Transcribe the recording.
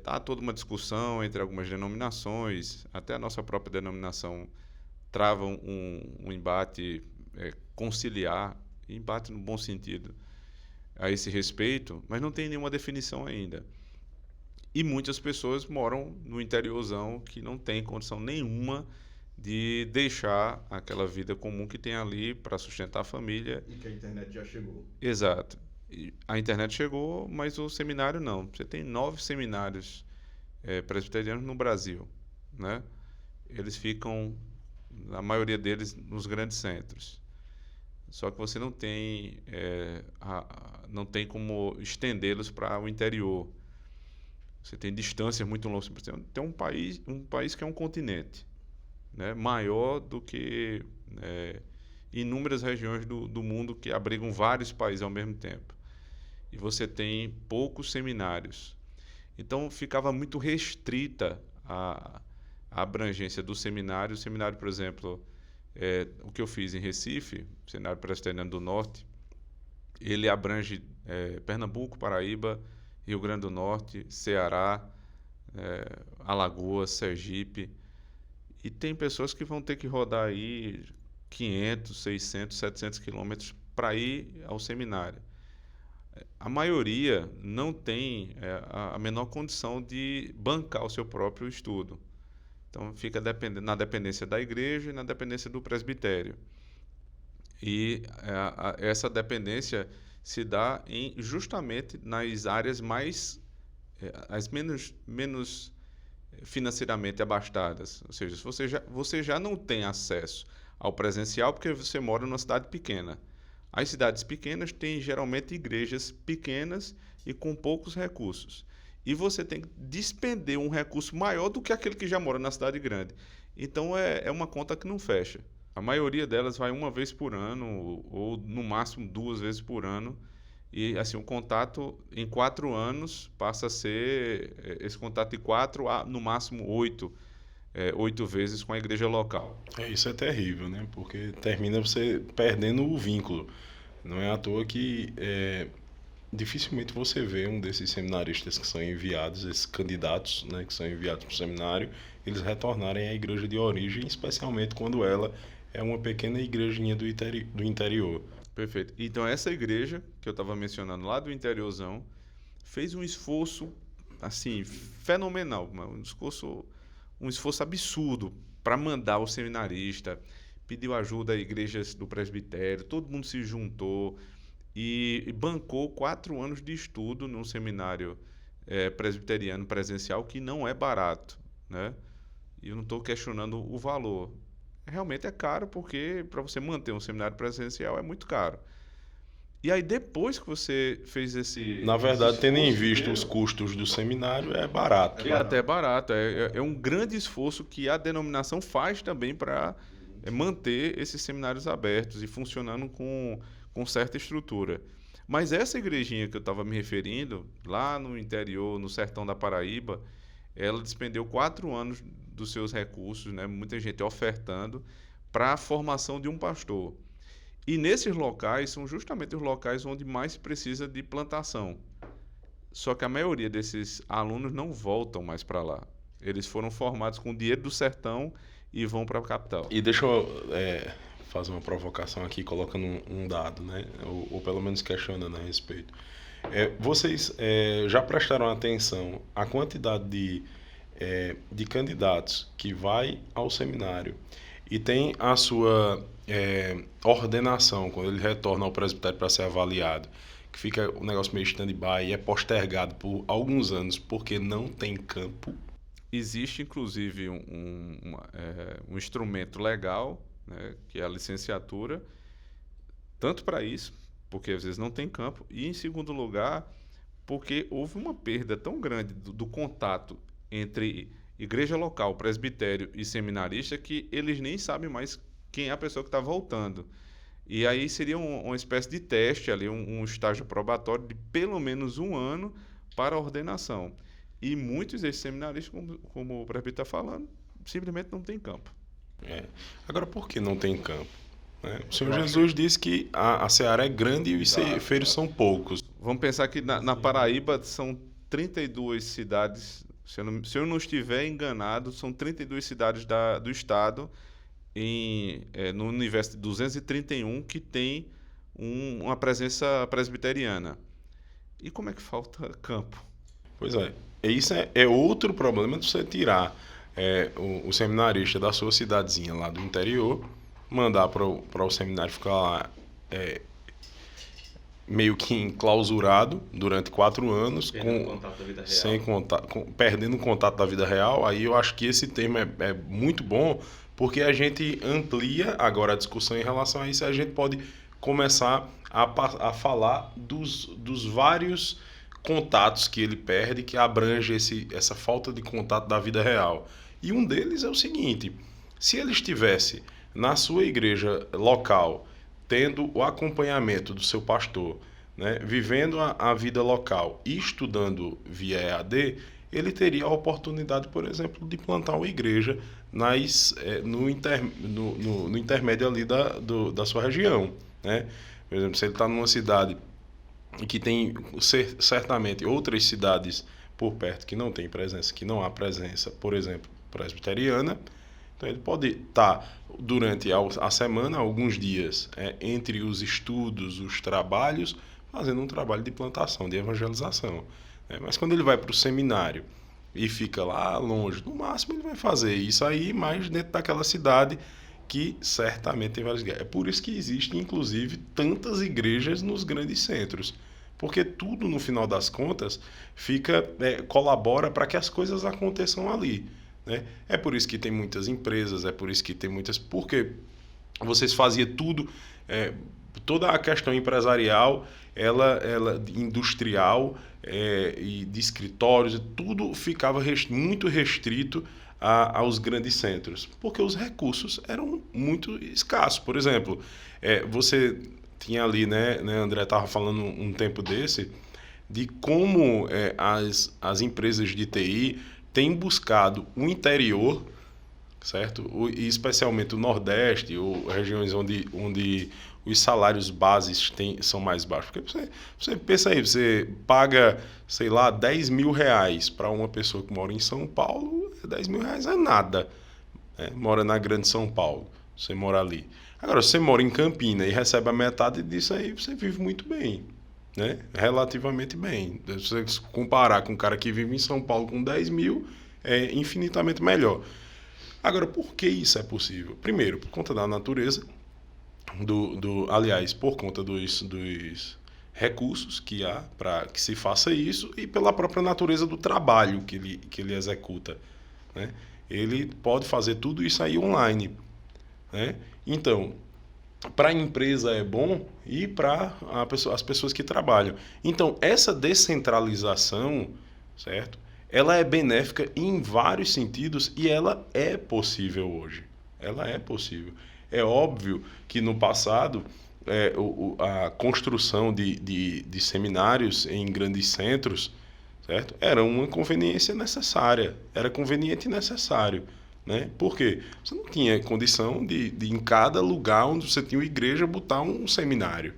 há toda uma discussão entre algumas denominações, até a nossa própria denominação trava um embate conciliar, embate no bom sentido, a esse respeito, mas não tem nenhuma definição ainda. E muitas pessoas moram no interiorzão que não tem condição nenhuma de deixar aquela vida comum que tem ali para sustentar a família. E que a internet já chegou. Exato. E a internet chegou, mas o seminário não. Você tem 9 seminários presbiterianos no Brasil, né? Eles ficam, a maioria deles, nos grandes centros. Só que você não tem, não tem como estendê-los para o interior. Você tem distâncias muito longas. Tem um país que é um continente, né, maior do que inúmeras regiões do mundo que abrigam vários países ao mesmo tempo. E você tem poucos seminários. Então, ficava muito restrita a abrangência do seminário. O seminário, por exemplo, o que eu fiz em Recife, o Seminário Presbiteriano do Norte, ele abrange Pernambuco, Paraíba, Rio Grande do Norte, Ceará, Alagoas, Sergipe. E tem pessoas que vão ter que rodar aí 500, 600, 700 quilômetros para ir ao seminário. A maioria não tem a menor condição de bancar o seu próprio estudo. Então, fica na dependência da igreja e na dependência do presbitério. E essa dependência se dá justamente nas áreas as menos financeiramente abastadas. Ou seja, se você já não tem acesso ao presencial porque você mora numa cidade pequena. As cidades pequenas têm geralmente igrejas pequenas e com poucos recursos. E você tem que despender um recurso maior do que aquele que já mora na cidade grande. Então é uma conta que não fecha. A maioria delas vai uma vez por ano, ou no máximo 2 vezes por ano. E assim, o contato em 4 anos passa a ser esse contato de 4 a no máximo 8 vezes com a igreja local. Isso é terrível, né? Porque termina você perdendo o vínculo. Não é à toa que dificilmente você vê um desses seminaristas que são enviados, esses candidatos, né, que são enviados para o seminário, eles retornarem à igreja de origem, especialmente quando ela é uma pequena igrejinha do interior. Perfeito. Então, essa igreja que eu estava mencionando lá do interiorzão fez um esforço assim fenomenal, um esforço absurdo para mandar o seminarista, pediu ajuda a igrejas do presbitério, todo mundo se juntou e bancou 4 anos de estudo num seminário presbiteriano presencial que não é barato, né? E eu não estou questionando o valor. Realmente é caro porque para você manter um seminário presencial é muito caro. E aí depois que você fez Na verdade, tendo em vista inteiro, os custos do seminário, é barato. é até barato. É um grande esforço que a denominação faz também para manter esses seminários abertos e funcionando com certa estrutura. Mas essa igrejinha que eu estava me referindo, lá no interior, no sertão da Paraíba, ela despendeu 4 anos dos seus recursos, né, muita gente ofertando, para a formação de um pastor. E nesses locais são justamente os locais onde mais se precisa de plantação. Só que a maioria desses alunos não voltam mais para lá. Eles foram formados com o dinheiro do sertão e vão para a capital. E deixa eu fazer uma provocação aqui, colocando um dado, né? Ou pelo menos questionando a respeito. Vocês já prestaram atenção à quantidade de candidatos que vai ao seminário e tem a sua ordenação, quando ele retorna ao presbitério para ser avaliado, que fica o negócio meio stand-by e é postergado por alguns anos porque não tem campo? Existe, inclusive, um instrumento legal, né, que é a licenciatura, tanto para isso, porque às vezes não tem campo, e em segundo lugar, porque houve uma perda tão grande do contato entre igreja local, presbitério e seminarista que eles nem sabem mais quem é a pessoa que está voltando. E aí seria uma espécie de teste ali, um estágio probatório de pelo menos 1 ano para a ordenação. E muitos desses seminaristas, como o presbítero está falando, simplesmente não tem campo. Agora, por que não tem campo? O Senhor Jesus disse que a seara é grande e os ceifeiros são poucos. Vamos pensar que na Paraíba são 32 cidades Se eu não estiver enganado, são 32 cidades do estado no universo de 231 que tem uma presença presbiteriana. E como é que falta campo? Pois é. Isso é outro problema de você tirar o seminarista da sua cidadezinha lá do interior, mandar para o seminário ficar lá meio que enclausurado durante 4 anos, Perdendo o contato da vida real. sem contato, perdendo o contato da vida real. Aí eu acho que esse termo é muito bom, porque a gente amplia agora a discussão em relação a isso. A gente pode começar a falar dos vários contatos que ele perde, que abrange essa falta de contato da vida real. E um deles é o seguinte: se ele estivesse na sua igreja local, tendo o acompanhamento do seu pastor, né, vivendo a vida local e estudando via EAD, ele teria a oportunidade, por exemplo, de plantar uma igreja no intermédio ali da sua região. Né? Por exemplo, se ele está numa cidade que tem certamente outras cidades por perto que não tem presença, que não há presença, por exemplo, presbiteriana, então ele pode estar durante a semana, alguns dias, entre os estudos, os trabalhos, fazendo um trabalho de plantação, de evangelização. Mas quando ele vai para o seminário e fica lá longe, no máximo ele vai fazer isso aí, mas dentro daquela cidade que certamente tem várias igrejas. É por isso que existem, inclusive, tantas igrejas nos grandes centros. Porque tudo, no final das contas, colabora para que as coisas aconteçam ali. Né? É por isso que tem muitas empresas, é por isso que tem muitas... Porque vocês faziam tudo, toda a questão empresarial, ela industrial e de escritórios, tudo ficava muito restrito aos grandes centros, porque os recursos eram muito escassos. Por exemplo, você tinha ali, né, André estava falando um tempo desse, de como as empresas de TI têm buscado o interior, certo? E especialmente o Nordeste, ou regiões onde os salários bases são mais baixos. Porque você pensa aí, você paga, sei lá, 10 mil reais para uma pessoa que mora em São Paulo, 10 mil reais é nada. Mora na Grande São Paulo, você mora ali. Agora, se você mora em Campina e recebe a metade disso aí, você vive muito bem. Né? Relativamente bem. Se você comparar com um cara que vive em São Paulo com 10 mil, é infinitamente melhor. Agora, por que isso é possível? Primeiro, por conta da natureza, aliás, por conta dos recursos que há para que se faça isso e pela própria natureza do trabalho que ele executa. Né? Ele pode fazer tudo isso aí online. Né? Então, para a empresa é bom e para as pessoas que trabalham. Então, essa descentralização, certo? Ela é benéfica em vários sentidos e ela é possível hoje. Ela é possível. É óbvio que no passado a construção de seminários em grandes centros, certo? Era uma conveniência necessária. Era conveniente e necessário. Né? Por quê? Você não tinha condição de em cada lugar onde você tinha uma igreja, botar um seminário.